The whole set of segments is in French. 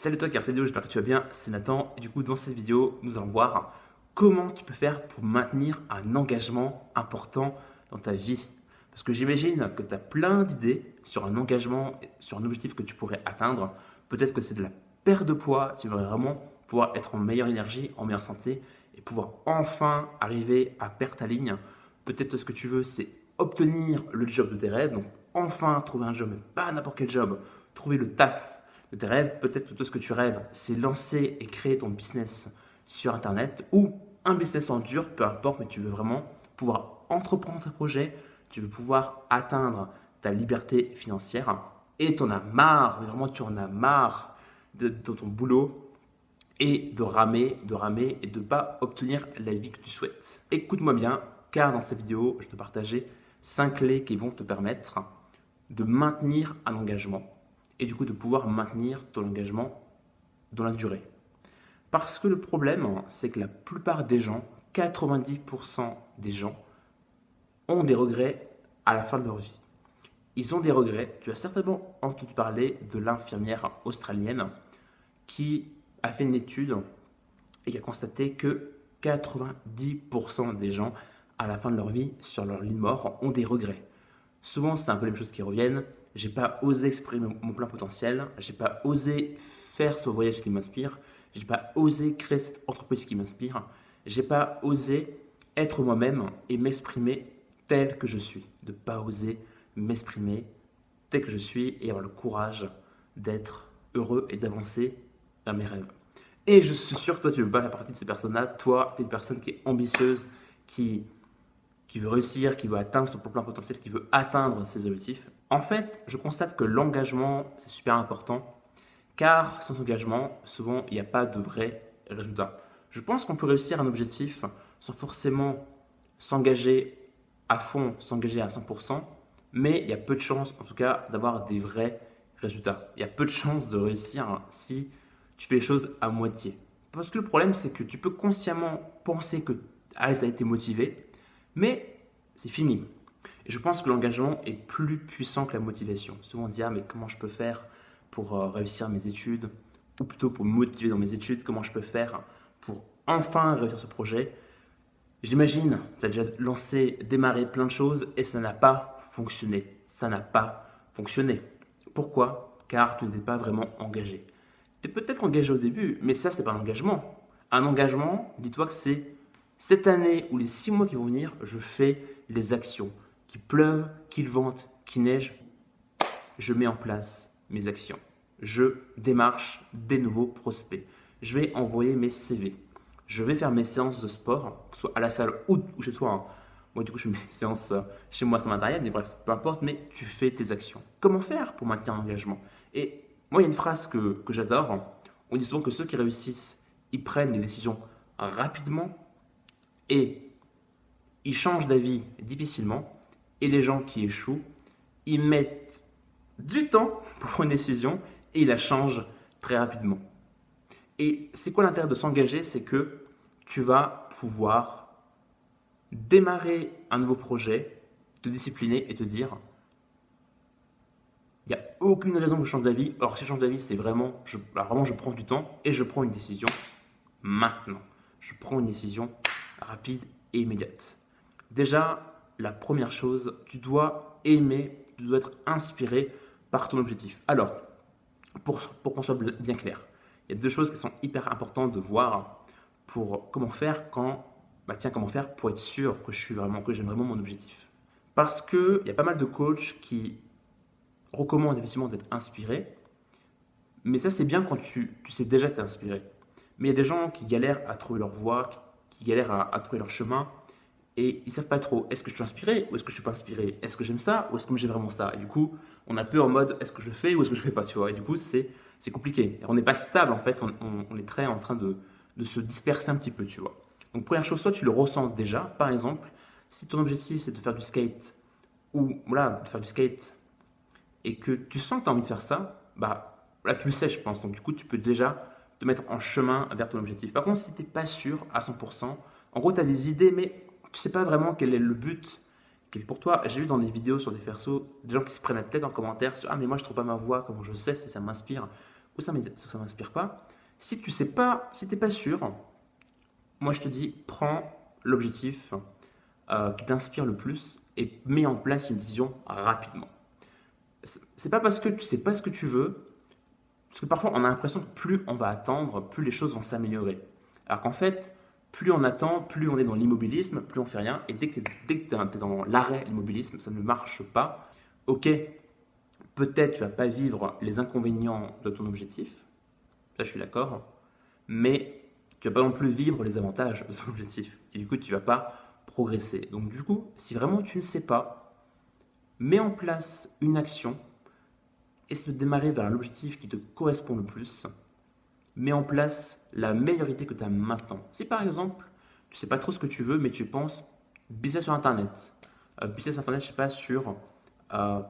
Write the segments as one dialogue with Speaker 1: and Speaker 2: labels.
Speaker 1: Salut toi Carcedio, j'espère que tu vas bien, c'est Nathan et du coup dans cette vidéo nous allons voir comment tu peux faire pour maintenir un engagement important dans ta vie. Parce que j'imagine que tu as plein d'idées sur un engagement, sur un objectif que tu pourrais atteindre. Peut-être que c'est de la perte de poids, tu voudrais vraiment pouvoir être en meilleure énergie, en meilleure santé et pouvoir enfin arriver à perdre ta ligne. Peut-être que ce que tu veux c'est obtenir le job de tes rêves, donc enfin trouver un job, mais pas n'importe quel job, trouver le taf de tes rêves. Peut-être que tout ce que tu rêves, c'est lancer et créer ton business sur Internet ou un business en dur, peu importe, mais tu veux vraiment pouvoir entreprendre tes projets, tu veux pouvoir atteindre ta liberté financière et tu en as marre, mais vraiment tu en as marre de ton boulot et de ramer et de ne pas obtenir la vie que tu souhaites. Écoute-moi bien, car dans cette vidéo, je vais te partager 5 clés qui vont te permettre de maintenir un engagement et du coup de pouvoir maintenir ton engagement dans la durée. Parce que le problème, c'est que la plupart des gens, 90% des gens, ont des regrets à la fin de leur vie. Ils ont des regrets. Tu as certainement entendu parler de l'infirmière australienne qui a fait une étude et qui a constaté que 90% des gens, à la fin de leur vie, sur leur lit de mort, ont des regrets. Souvent, c'est un peu les mêmes choses qui reviennent. J'ai pas osé exprimer mon plein potentiel. J'ai pas osé faire ce voyage qui m'inspire. J'ai pas osé créer cette entreprise qui m'inspire. J'ai pas osé être moi-même et m'exprimer tel que je suis. De pas oser m'exprimer tel que je suis et avoir le courage d'être heureux et d'avancer vers mes rêves. Et je suis sûr que toi, tu veux pas faire partie de ces personnes-là. Toi, tu es une personne qui est ambitieuse, qui veut réussir, qui veut atteindre son plein potentiel, qui veut atteindre ses objectifs. En fait, je constate que l'engagement, c'est super important, car sans engagement, souvent, il n'y a pas de vrai résultat. Je pense qu'on peut réussir un objectif sans forcément s'engager à fond, s'engager à 100%, mais il y a peu de chances, en tout cas, d'avoir des vrais résultats. Il y a peu de chances de réussir si tu fais les choses à moitié. Parce que le problème, c'est que tu peux consciemment penser que ça a été motivé, mais c'est fini. Et je pense que l'engagement est plus puissant que la motivation. Souvent on se dit, ah, mais comment je peux faire pour réussir mes études, ou plutôt pour me motiver dans mes études, comment je peux faire pour enfin réussir ce projet. J'imagine, tu as déjà lancé, démarré plein de choses et ça n'a pas fonctionné. Ça n'a pas fonctionné. Pourquoi? Car tu n'étais pas vraiment engagé. Tu es peut-être engagé au début, mais ça, c'est pas un engagement. Un engagement, dis-toi que c'est cette année ou les 6 mois qui vont venir, je fais les actions. Qu'il pleuve, qu'il vente, qu'il neige, je mets en place mes actions. Je démarche des nouveaux prospects. Je vais envoyer mes CV. Je vais faire mes séances de sport, que ce soit à la salle ou chez toi. Hein. Moi, du coup, je fais mes séances chez moi sans matériel, mais bref, peu importe, mais tu fais tes actions. Comment faire pour maintenir un engagement? Et moi, il y a une phrase que j'adore. On dit souvent que ceux qui réussissent, ils prennent des décisions rapidement et ils changent d'avis difficilement. Et les gens qui échouent, ils mettent du temps pour prendre une décision et ils la changent très rapidement. Et c'est quoi l'intérêt de s'engager? C'est que tu vas pouvoir démarrer un nouveau projet, te discipliner et te dire il n'y a aucune raison que je change d'avis. Alors si je change d'avis, c'est vraiment je prends du temps et je prends une décision maintenant. Je prends une décision rapide et immédiate. Déjà, la première chose, tu dois aimer, tu dois être inspiré par ton objectif. Alors, pour qu'on soit bien clair, il y a 2 choses qui sont hyper importantes de voir pour comment faire comment faire pour être sûr que j'aime vraiment mon objectif. Parce qu'il y a pas mal de coachs qui recommandent effectivement d'être inspiré, mais ça c'est bien quand tu sais déjà que tu es inspiré. Mais il y a des gens qui galèrent à trouver leur voie, qui galèrent à trouver leur chemin, et ils ne savent pas trop, est-ce que je suis inspiré ou est-ce que je ne suis pas inspiré? Est-ce que j'aime ça ou est-ce que j'aime vraiment ça? Et du coup, on est un peu en mode, est-ce que je le fais ou est-ce que je ne le fais pas, tu vois? Et du coup, c'est compliqué. On n'est pas stable, en fait, on est très en train de se disperser un petit peu, tu vois. Donc, première chose, soit tu le ressens déjà. Par exemple, si ton objectif, c'est de faire du skate, ou voilà, de faire du skate, et que tu sens que tu as envie de faire ça, bah là, tu le sais, je pense. Donc, du coup, tu peux déjà te mettre en chemin vers ton objectif. Par contre, si tu n'es pas sûr à 100%, en gros, tu as des idées, mais tu ne sais pas vraiment quel est le but qui est pour toi. J'ai vu dans des vidéos sur des persos des gens qui se prennent la tête en commentaire sur ah, mais moi je trouve pas ma voix, comment je sais si ça m'inspire, ou ça ne m'inspire pas. Si tu sais pas, si tu n'es pas sûr, moi je te dis, prends l'objectif qui t'inspire le plus et mets en place une décision rapidement. C'est pas parce que tu sais pas ce que tu veux, parce que parfois on a l'impression que plus on va attendre, plus les choses vont s'améliorer. Alors qu'en fait, plus on attend, plus on est dans l'immobilisme, plus on fait rien. Et dès que tu es dans l'arrêt, l'immobilisme, ça ne marche pas. Ok, peut-être tu vas pas vivre les inconvénients de ton objectif, ça je suis d'accord, mais tu vas pas non plus vivre les avantages de ton objectif. Et du coup, tu vas pas progresser. Donc du coup, si vraiment tu ne sais pas, mets en place une action, essaie de démarrer vers l'objectif qui te correspond le plus, mets en place la meilleure idée que tu as maintenant. Si par exemple, tu ne sais pas trop ce que tu veux, mais tu penses business sur Internet, business Internet, je ne sais pas, sur,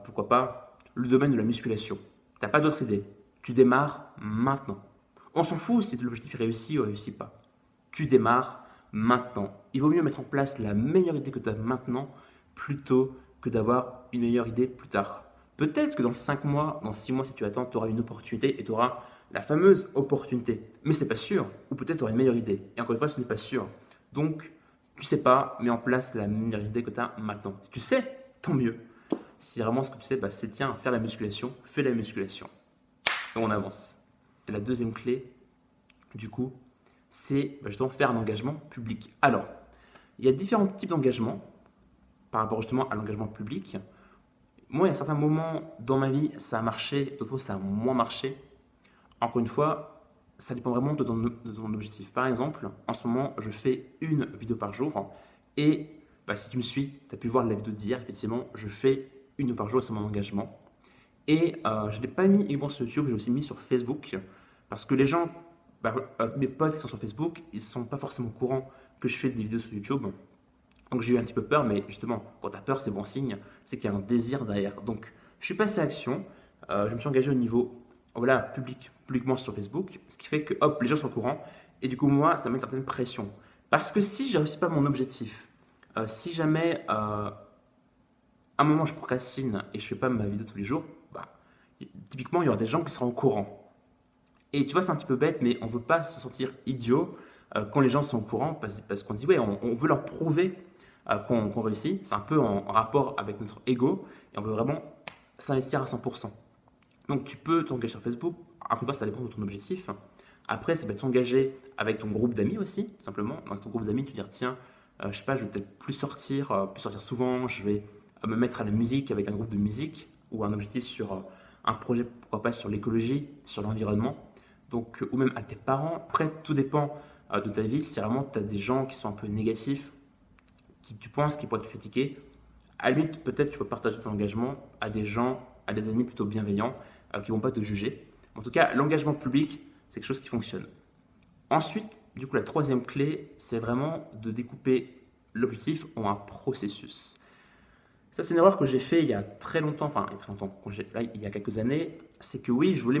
Speaker 1: pourquoi pas, le domaine de la musculation. Tu n'as pas d'autre idée. Tu démarres maintenant. On s'en fout si l'objectif est réussi ou réussi pas. Tu démarres maintenant. Il vaut mieux mettre en place la meilleure idée que tu as maintenant plutôt que d'avoir une meilleure idée plus tard. Peut-être que dans 5 mois, dans 6 mois, si tu attends, tu auras une opportunité et tu auras la fameuse opportunité. Mais c'est pas sûr. Ou peut-être tu auras une meilleure idée. Et encore une fois, ce n'est pas sûr. Donc, tu sais pas, mets en place la meilleure idée que tu as maintenant. Si tu sais, tant mieux. Si vraiment ce que tu sais, c'est tiens, faire la musculation, fais la musculation. Et on avance. Et la deuxième clé, du coup, c'est justement faire un engagement public. Alors, il y a différents types d'engagement par rapport justement à l'engagement public. Moi, il y a certains moments dans ma vie, ça a marché, d'autres fois, ça a moins marché. Encore une fois, ça dépend vraiment de ton objectif. Par exemple, en ce moment, je fais une vidéo par jour. Et si tu me suis, tu as pu voir la vidéo d'hier, effectivement, je fais une vidéo par jour, c'est mon engagement. Et je ne l'ai pas mis uniquement sur YouTube, j'ai aussi mis sur Facebook. Parce que les gens, mes potes qui sont sur Facebook, ils ne sont pas forcément au courant que je fais des vidéos sur YouTube. Donc j'ai eu un petit peu peur, mais justement, quand tu as peur, c'est bon signe, c'est qu'il y a un désir derrière. Donc je suis passé à l'action, je me suis engagé au niveau publiquement sur Facebook, ce qui fait que hop, les gens sont au courant, et du coup moi, ça met une certaine pression. Parce que si je ne réussis pas mon objectif, si jamais à un moment je procrastine et je ne fais pas ma vidéo tous les jours, typiquement il y aura des gens qui seront au courant. Et tu vois, c'est un petit peu bête, mais on ne veut pas se sentir idiot quand les gens sont au courant, parce qu'on dit, ouais, on veut leur prouver qu'on réussit. C'est un peu en rapport avec notre ego, et on veut vraiment s'investir à 100%. Donc tu peux t'engager sur Facebook, encore une fois, ça dépend de ton objectif. Après, ça va t'engager avec ton groupe d'amis aussi, simplement. Dans ton groupe d'amis, te dire, tiens, je sais pas, je vais peut-être plus sortir souvent, je vais me mettre à la musique avec un groupe de musique, ou un objectif sur un projet, pourquoi pas, sur l'écologie, sur l'environnement. Donc, ou même à tes parents. Après, tout dépend de ta vie. Si vraiment tu as des gens qui sont un peu négatifs, qui tu penses qu'ils pourraient te critiquer, à la limite, peut-être tu peux partager ton engagement à des gens, à des amis plutôt bienveillants qui ne vont pas te juger. En tout cas, l'engagement public, c'est quelque chose qui fonctionne. Ensuite, du coup, la troisième clé, c'est vraiment de découper l'objectif en un processus. Ça, c'est une erreur que j'ai fait il y a très longtemps, enfin, il y a très longtemps, il y a quelques années. C'est que oui, je voulais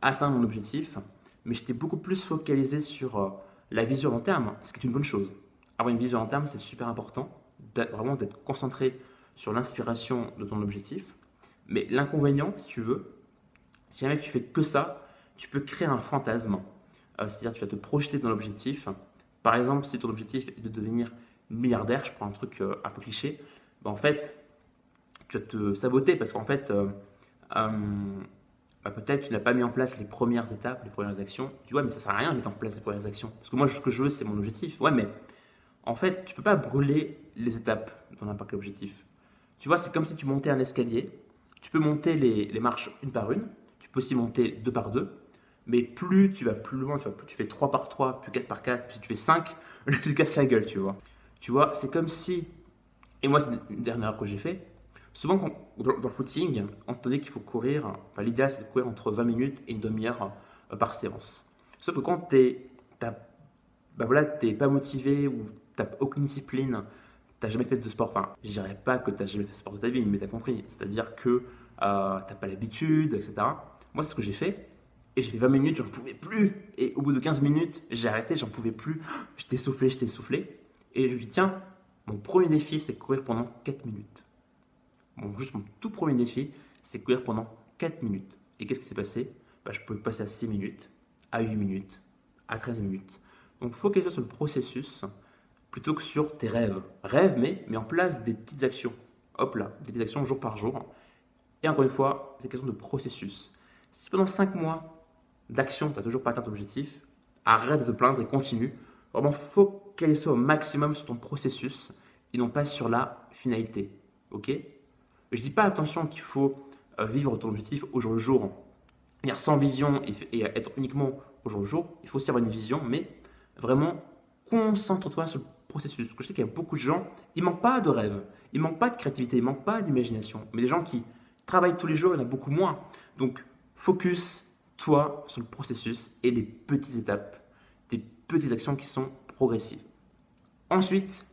Speaker 1: atteindre mon objectif, mais j'étais beaucoup plus focalisé sur la vision long terme, ce qui est une bonne chose. Avoir une vision long terme, c'est super important, vraiment d'être concentré sur l'inspiration de ton objectif. Mais l'inconvénient, si tu veux, si jamais tu fais que ça, tu peux créer un fantasme. C'est-à-dire, tu vas te projeter dans l'objectif. Par exemple, si ton objectif est de devenir milliardaire, je prends un truc un peu cliché, en fait, tu vas te saboter parce qu'en fait, peut-être tu n'as pas mis en place les premières étapes, les premières actions. Tu vois, mais ça sert à rien de mettre en place les premières actions. Parce que moi, ce que je veux, c'est mon objectif. Ouais, mais en fait, tu ne peux pas brûler les étapes dans n'importe quel objectif. Tu vois, c'est comme si tu montais un escalier. Tu peux monter les marches une par une. Tu peux aussi monter deux par deux. Mais plus tu vas plus loin, plus tu fais 3 par 3, puis 4 par 4, puis tu fais 5, tu te casses la gueule, tu vois. Tu vois, c'est comme si, et moi c'est une dernière erreur que j'ai fait, souvent dans le footing, on te dit qu'il faut courir, l'idéal c'est de courir entre 20 minutes et une demi-heure par séance. Sauf que quand tu n'es pas motivé ou tu n'as aucune discipline, tu n'as jamais fait de sport, enfin je dirais pas que tu n'as jamais fait de sport de ta vie, mais tu as compris, c'est-à-dire que tu n'as pas l'habitude, etc. Moi c'est ce que j'ai fait. Et j'ai fait 20 minutes, j'en pouvais plus. Et au bout de 15 minutes, j'ai arrêté, j'en pouvais plus. J'étais essoufflé. Et je lui dis, tiens, mon premier défi, c'est courir pendant 4 minutes. Juste mon tout premier défi, c'est courir pendant 4 minutes. Et qu'est-ce qui s'est passé? bah, je peux passer à 6 minutes, à 8 minutes, à 13 minutes. Donc focalise-toi sur le processus plutôt que sur tes rêves. Rêve, mais mets en place des petites actions. Hop là, des petites actions jour par jour. Et encore une fois, c'est question de processus. Si pendant 5 mois d'action, tu n'as toujours pas atteint ton objectif, arrête de te plaindre et continue. Vraiment, focalise-toi au maximum sur ton processus et non pas sur la finalité. Ok? Je ne dis pas attention qu'il faut vivre ton objectif au jour le jour, c'est-à-dire sans vision et être uniquement au jour le jour. Il faut aussi avoir une vision, mais vraiment concentre-toi sur le processus. Parce que je sais qu'il y a beaucoup de gens, ils ne manquent pas de rêve, ils ne manquent pas de créativité, ils ne manquent pas d'imagination. Mais les gens qui travaillent tous les jours, il y en a beaucoup moins. Donc, focus-toi sur le processus et les petites étapes, des petites actions qui sont progressives. Ensuite,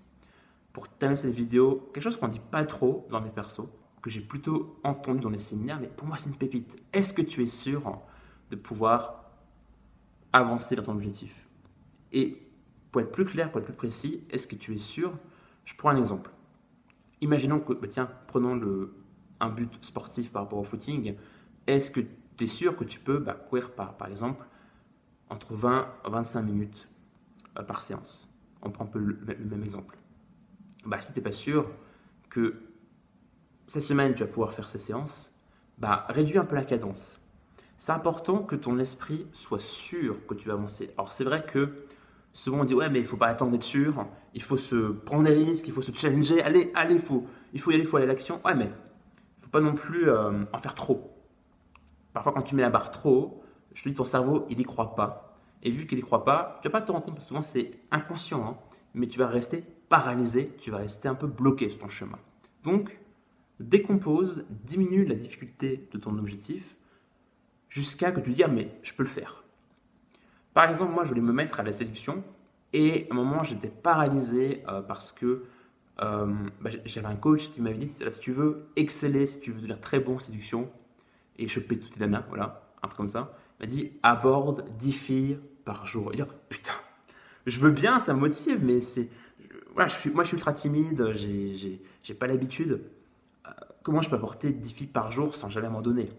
Speaker 1: pour terminer cette vidéo, quelque chose qu'on ne dit pas trop dans mes persos, que j'ai plutôt entendu dans les séminaires, mais pour moi c'est une pépite. Est-ce que tu es sûr de pouvoir avancer vers ton objectif? Et pour être plus clair, pour être plus précis, est-ce que tu es sûr? Je prends un exemple. Imaginons que, prenons un but sportif par rapport au footing. Est-ce que tu es sûr que tu peux courir par exemple entre 20 et 25 minutes par séance? On prend un peu le même exemple. Si tu n'es pas sûr que cette semaine tu vas pouvoir faire ces séances, réduis un peu la cadence. C'est important que ton esprit soit sûr que tu vas avancer. Alors c'est vrai que souvent on dit ouais mais il ne faut pas attendre d'être sûr, il faut se prendre des risques, il faut se challenger, allez, il faut y aller, il faut aller à l'action. Ouais mais il ne faut pas non plus en faire trop. Parfois quand tu mets la barre trop haut, je te dis ton cerveau il n'y croit pas. Et vu qu'il n'y croit pas, tu ne vas pas te rendre compte, parce que souvent c'est inconscient, mais tu vas rester paralysé, tu vas rester un peu bloqué sur ton chemin. Donc, décompose, diminue la difficulté de ton objectif jusqu'à que tu dises « mais je peux le faire ». Par exemple, moi, je voulais me mettre à la séduction et à un moment, j'étais paralysé parce que j'avais un coach qui m'avait dit « si tu veux exceller, si tu veux devenir très bon en séduction et choper toutes les nanas, voilà, un truc comme ça, il m'a dit « aborde 10 filles par jour ». Et dire « putain, je veux bien, ça me motive, mais c'est… Voilà, moi, je suis ultra timide, j'ai pas l'habitude. Comment je peux apporter 10 filles par jour sans jamais m'en donner?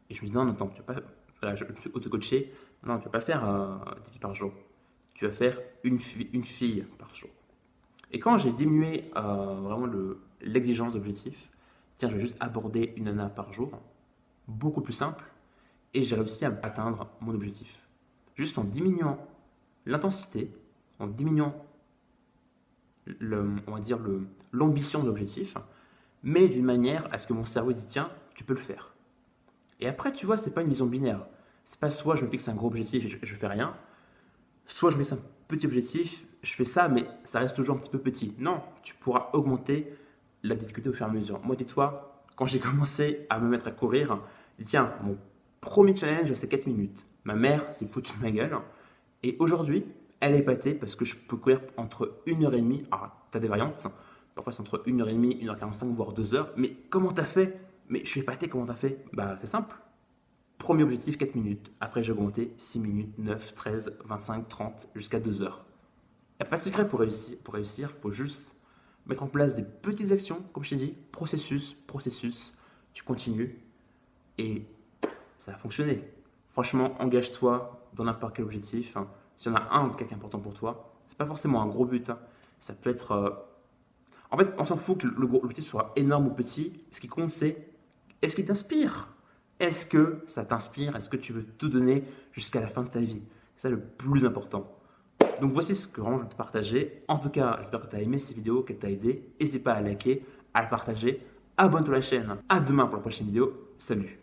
Speaker 1: Et je me dis, non, tu vas pas… Voilà, je me suis auto-coaché. Non, tu vas pas faire 10 filles par jour. Tu vas faire une fille par jour. Et quand j'ai diminué vraiment l'exigence d'objectif, tiens, je vais juste aborder une nana par jour, beaucoup plus simple, et j'ai réussi à atteindre mon objectif. Juste en diminuant l'intensité, en diminuant l'ambition de l'objectif, mais d'une manière à ce que mon cerveau dit tiens, tu peux le faire. Et après, tu vois, c'est pas une vision binaire. C'est pas soit je me fixe un gros objectif et je fais rien, soit je me fixe un petit objectif, je fais ça, mais ça reste toujours un petit peu petit. Non, tu pourras augmenter la difficulté au fur et à mesure. Moi, dis-toi, quand j'ai commencé à me mettre à courir, je dis tiens, mon premier challenge, c'est 4 minutes. Ma mère s'est foutue de ma gueule. Et aujourd'hui, elle est épatée parce que je peux courir entre 1h30. Alors, tu as des variantes. Parfois, c'est entre 1h30, 1h45, voire 2h. Mais comment tu as fait? Mais je suis épaté, comment tu as fait? C'est simple. Premier objectif, 4 minutes. Après, j'ai augmenté 6 minutes, 9, 13, 25, 30, jusqu'à 2 heures. Il n'y a pas de secret pour réussir. Il faut juste mettre en place des petites actions, comme je t'ai dit, processus. Tu continues et ça va fonctionner. Franchement, engage-toi dans n'importe quel objectif. S'il y en a un qui est important pour toi, c'est pas forcément un gros but. Ça peut être… En fait, on s'en fout que l'objectif soit énorme ou petit. Ce qui compte, c'est est-ce qu'il t'inspire? Est-ce que ça t'inspire? Est-ce que tu veux tout donner jusqu'à la fin de ta vie? C'est ça le plus important. Donc voici ce que vraiment je veux te partager. En tout cas, j'espère que tu as aimé ces vidéos, qu'elle t'a aidé. N'hésite pas à liker, à la partager. Abonne-toi à la chaîne. À demain pour la prochaine vidéo. Salut!